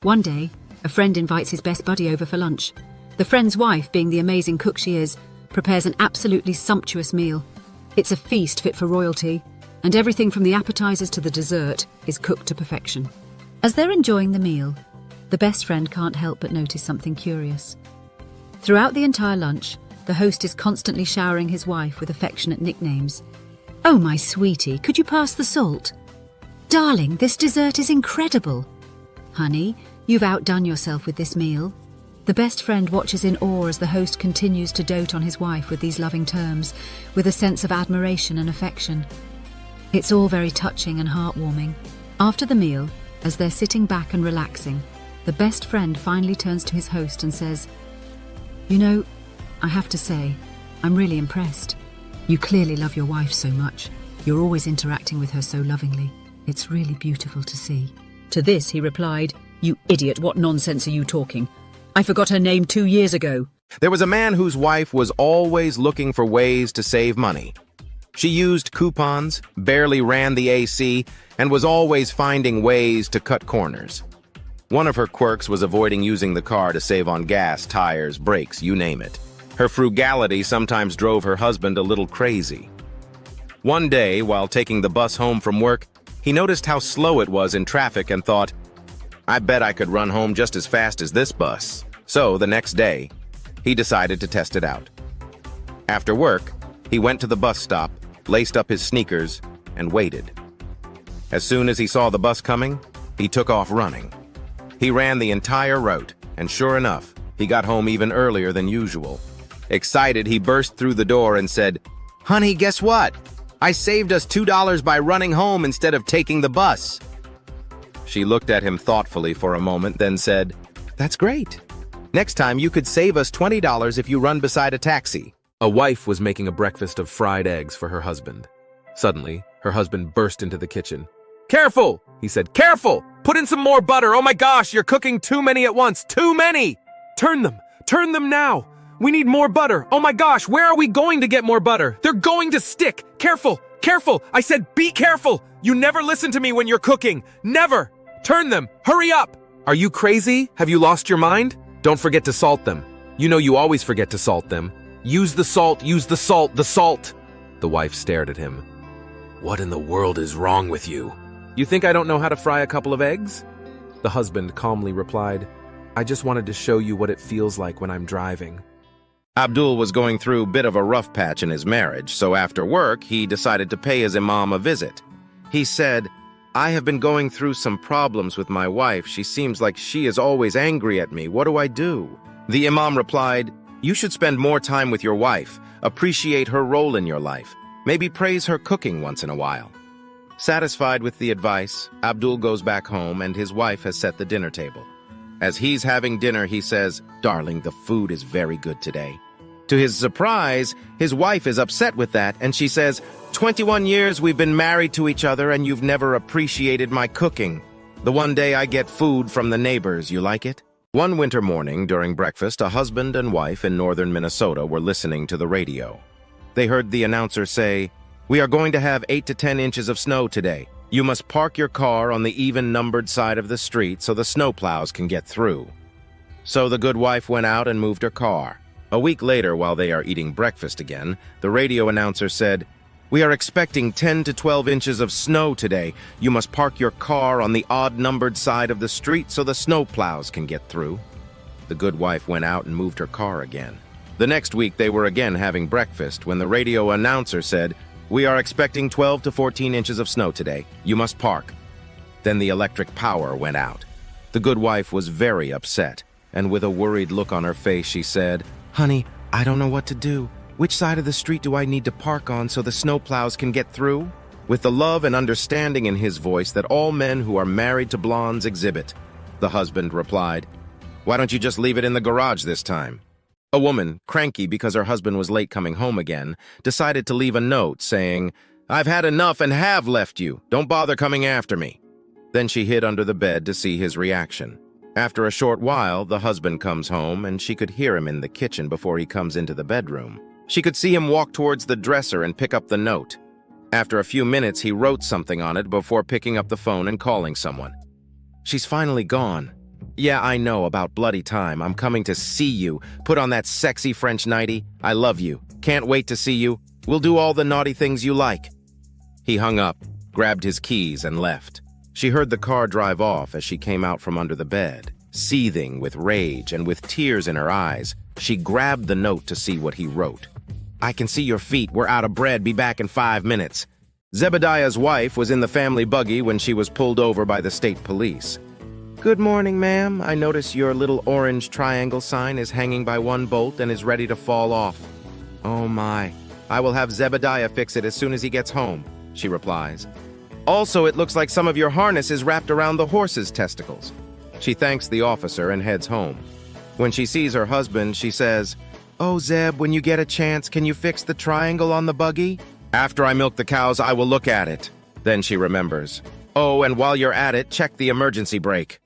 One day, a friend invites his best buddy over for lunch. The friend's wife, being the amazing cook she is, prepares an absolutely sumptuous meal. It's a feast fit for royalty, and everything from the appetizers to the dessert is cooked to perfection. As they're enjoying the meal, the best friend can't help but notice something curious. Throughout the entire lunch, the host is constantly showering his wife with affectionate nicknames. "Oh, my sweetie, could you pass the salt?" "Darling, this dessert is incredible." "Honey, you've outdone yourself with this meal." The best friend watches in awe as the host continues to dote on his wife with these loving terms, with a sense of admiration and affection. It's all very touching and heartwarming. After the meal, as they're sitting back and relaxing, the best friend finally turns to his host and says, "You know, I have to say, I'm really impressed. You clearly love your wife so much. You're always interacting with her so lovingly. It's really beautiful to see." To this, he replied, "You idiot, what nonsense are you talking? I forgot her name 2 years ago." There was a man whose wife was always looking for ways to save money. She used coupons, barely ran the AC, and was always finding ways to cut corners. One of her quirks was avoiding using the car to save on gas, tires, brakes, you name it. Her frugality sometimes drove her husband a little crazy. One day, while taking the bus home from work, he noticed how slow it was in traffic and thought, "I bet I could run home just as fast as this bus." So, the next day, he decided to test it out. After work, he went to the bus stop, laced up his sneakers, and waited. As soon as he saw the bus coming, he took off running. He ran the entire route, and sure enough, he got home even earlier than usual. Excited, he burst through the door and said, "Honey, guess what? I saved us $2 by running home instead of taking the bus." She looked at him thoughtfully for a moment, then said, "That's great. Next time you could save us $20 if you run beside a taxi." A wife was making a breakfast of fried eggs for her husband. Suddenly, her husband burst into the kitchen. "Careful!" he said. "Careful! Put in some more butter! Oh my gosh, you're cooking too many at once! Too many! Turn them now! We need more butter! Oh my gosh, where are we going to get more butter? They're going to stick! Careful! Careful! I said be careful! You never listen to me when you're cooking! Never! Turn them! Hurry up!" "Are you crazy? Have you lost your mind? Don't forget to salt them. You know you always forget to salt them. Use the salt, use the salt, the salt!" The wife stared at him. "What in the world is wrong with you? You think I don't know how to fry a couple of eggs?" The husband calmly replied, "I just wanted to show you what it feels like when I'm driving." Abdul was going through a bit of a rough patch in his marriage, so after work, he decided to pay his imam a visit. He said, "I have been going through some problems with my wife. She seems like she is always angry at me. What do I do?" The imam replied, "You should spend more time with your wife, appreciate her role in your life, maybe praise her cooking once in a while." Satisfied with the advice, Abdul goes back home and his wife has set the dinner table. As he's having dinner, he says, "Darling, the food is very good today." To his surprise, his wife is upset with that and she says, 21 years we've been married to each other and you've never appreciated my cooking. The one day I get food from the neighbors, you like it?" One winter morning during breakfast, a husband and wife in northern Minnesota were listening to the radio. They heard the announcer say, "We are going to have 8 to 10 inches of snow today. You must park your car on the even-numbered side of the street so the snowplows can get through." So the good wife went out and moved her car. A week later, while they are eating breakfast again, the radio announcer said, "We are expecting 10 to 12 inches of snow today. You must park your car on the odd-numbered side of the street so the snowplows can get through." The good wife went out and moved her car again. The next week, they were again having breakfast when the radio announcer said, "We are expecting 12 to 14 inches of snow today. You must park." Then the electric power went out. The good wife was very upset, and with a worried look on her face, she said, "Honey, I don't know what to do. Which side of the street do I need to park on so the snowplows can get through?" With the love and understanding in his voice that all men who are married to blondes exhibit, the husband replied, "Why don't you just leave it in the garage this time?" A woman, cranky because her husband was late coming home again, decided to leave a note saying, "I've had enough and have left you. Don't bother coming after me." Then she hid under the bed to see his reaction. After a short while, the husband comes home and she could hear him in the kitchen before he comes into the bedroom. She could see him walk towards the dresser and pick up the note. After a few minutes, he wrote something on it before picking up the phone and calling someone. "She's finally gone. Yeah, I know about bloody time. I'm coming to see you. Put on that sexy French nightie. I love you. Can't wait to see you. We'll do all the naughty things you like. He hung up, grabbed his keys, and left. She heard the car drive off as she came out from under the bed. Seething with rage and with tears in her eyes, she grabbed the note to see what he wrote. I can see your feet. We're out of bread. Be back in 5 minutes. Zebediah's wife was in the family buggy when she was pulled over by the state police. Good morning, ma'am. I notice your little orange triangle sign is hanging by one bolt and is ready to fall off. Oh my. I will have Zebediah fix it as soon as he gets home, she replies. Also, it looks like some of your harness is wrapped around the horse's testicles. She thanks the officer and heads home. When she sees her husband, she says, Oh, Zeb, when you get a chance, can you fix the triangle on the buggy? After I milk the cows, I will look at it. Then she remembers. Oh, and while you're at it, check the emergency brake.